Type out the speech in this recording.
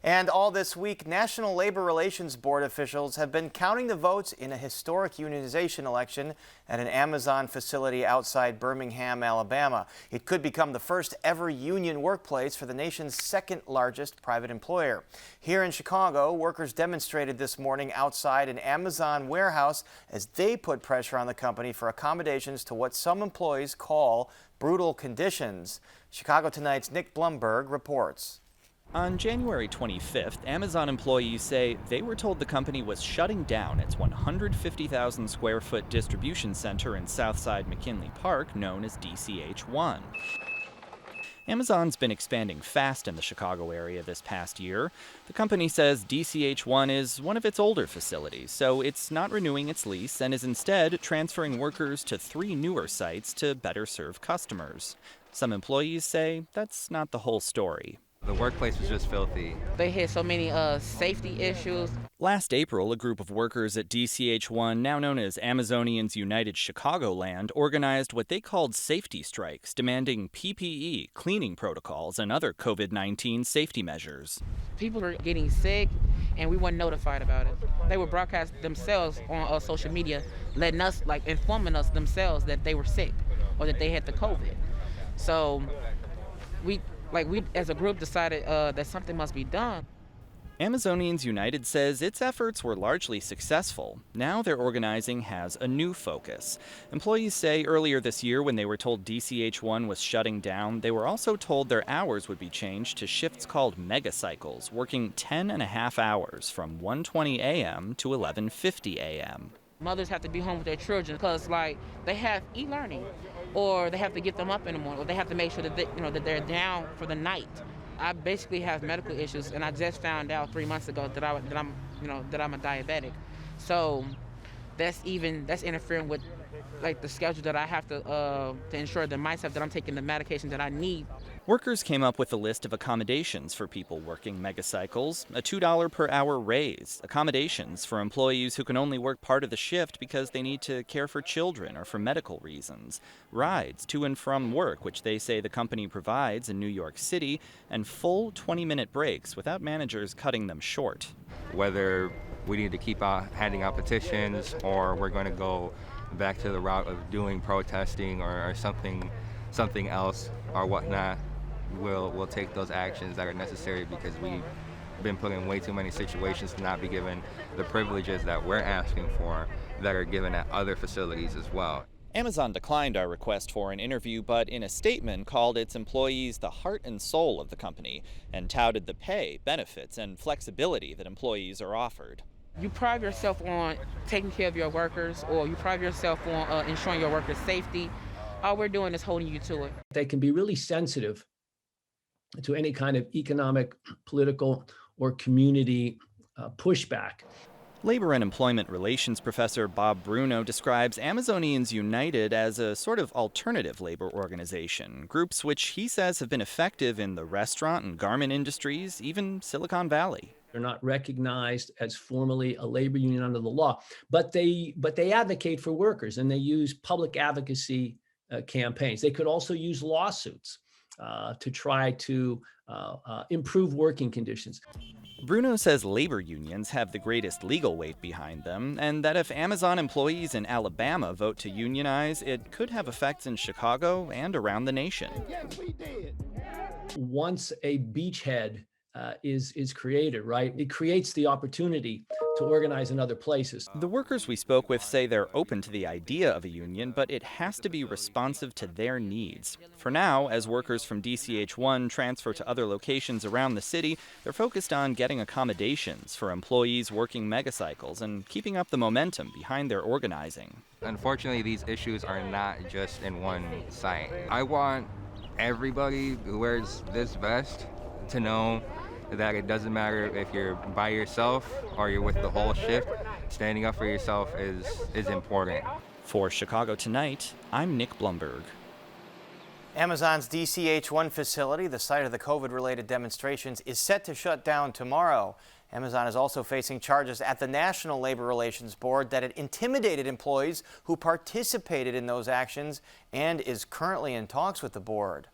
And all this week, National Labor Relations Board officials have been counting the votes in a historic unionization election at an Amazon facility outside Birmingham, Alabama. It could become the first ever union workplace for the nation's second largest private employer. Here in Chicago, workers demonstrated this morning outside an Amazon warehouse as they put pressure on the company for accommodations to what some employees call brutal conditions. Chicago Tonight's Nick Blumberg reports. On January 25th, Amazon employees say they were told the company was shutting down its 150,000 square foot distribution center in Southside McKinley Park, known as DCH1. Amazon's been expanding fast in the Chicago area this past year. The company says DCH1 is one of its older facilities, so it's not renewing its lease and is instead transferring workers to 3 newer sites to better serve customers. Some employees say that's not the whole story. The workplace was just filthy. They had so many safety issues. Last April, a group of workers at DCH1, now known as Amazonians United Chicagoland, organized what they called safety strikes, demanding PPE, cleaning protocols, and other COVID-19 safety measures. People were getting sick, and we weren't notified about it. They would broadcast themselves on social media, letting us, informing us themselves that they were sick or that they had the COVID. So we as a group decided that something must be done. Amazonians United says its efforts were largely successful. Now their organizing has a new focus. Employees say earlier this year when they were told DCH1 was shutting down, they were also told their hours would be changed to shifts called megacycles, working 10.5 hours from 1:20 a.m. to 11:50 a.m. Mothers have to be home with their children because, they have e-learning, or they have to get them up in the morning, or they have to make sure that that they're down for the night. I basically have medical issues, and I just found out 3 months ago that I'm a diabetic. So that's interfering with the schedule that I have to ensure that myself that I'm taking the medication that I need. Workers came up with a list of accommodations for people working megacycles, a $2 per hour raise, accommodations for employees who can only work part of the shift because they need to care for children or for medical reasons, rides to and from work, which they say the company provides in New York City, and full 20-minute breaks without managers cutting them short. Whether we need to keep handing out petitions or we're going to go back to the route of doing protesting or something else or whatnot, we'll take those actions that are necessary because we've been put in way too many situations to not be given the privileges that we're asking for that are given at other facilities as well. Amazon declined our request for an interview, but in a statement called its employees the heart and soul of the company and touted the pay, benefits, and flexibility that employees are offered. You pride yourself on taking care of your workers, or you pride yourself on ensuring your workers' safety. All we're doing is holding you to it. They can be really sensitive to any kind of economic, political, or community pushback. Labor and Employment Relations professor Bob Bruno describes Amazonians United as a sort of alternative labor organization, groups which he says have been effective in the restaurant and garment industries, even Silicon Valley. They're not recognized as formally a labor union under the law, but they advocate for workers, and they use public advocacy campaigns. They could also use lawsuits to try to improve working conditions. Bruno says labor unions have the greatest legal weight behind them, and that if Amazon employees in Alabama vote to unionize, it could have effects in Chicago and around the nation. Yes, we did. Once a beachhead is created, right? It creates the opportunity to organize in other places. The workers we spoke with say they're open to the idea of a union, but it has to be responsive to their needs. For now, as workers from DCH1 transfer to other locations around the city, they're focused on getting accommodations for employees working megacycles and keeping up the momentum behind their organizing. Unfortunately, these issues are not just in one site. I want everybody who wears this vest to know that it doesn't matter if you're by yourself or you're with the whole shift. Standing up for yourself is important. For Chicago Tonight, I'm Nick Blumberg. Amazon's DCH1 facility, the site of the COVID-related demonstrations, is set to shut down tomorrow. Amazon is also facing charges at the National Labor Relations Board that it intimidated employees who participated in those actions and is currently in talks with the board.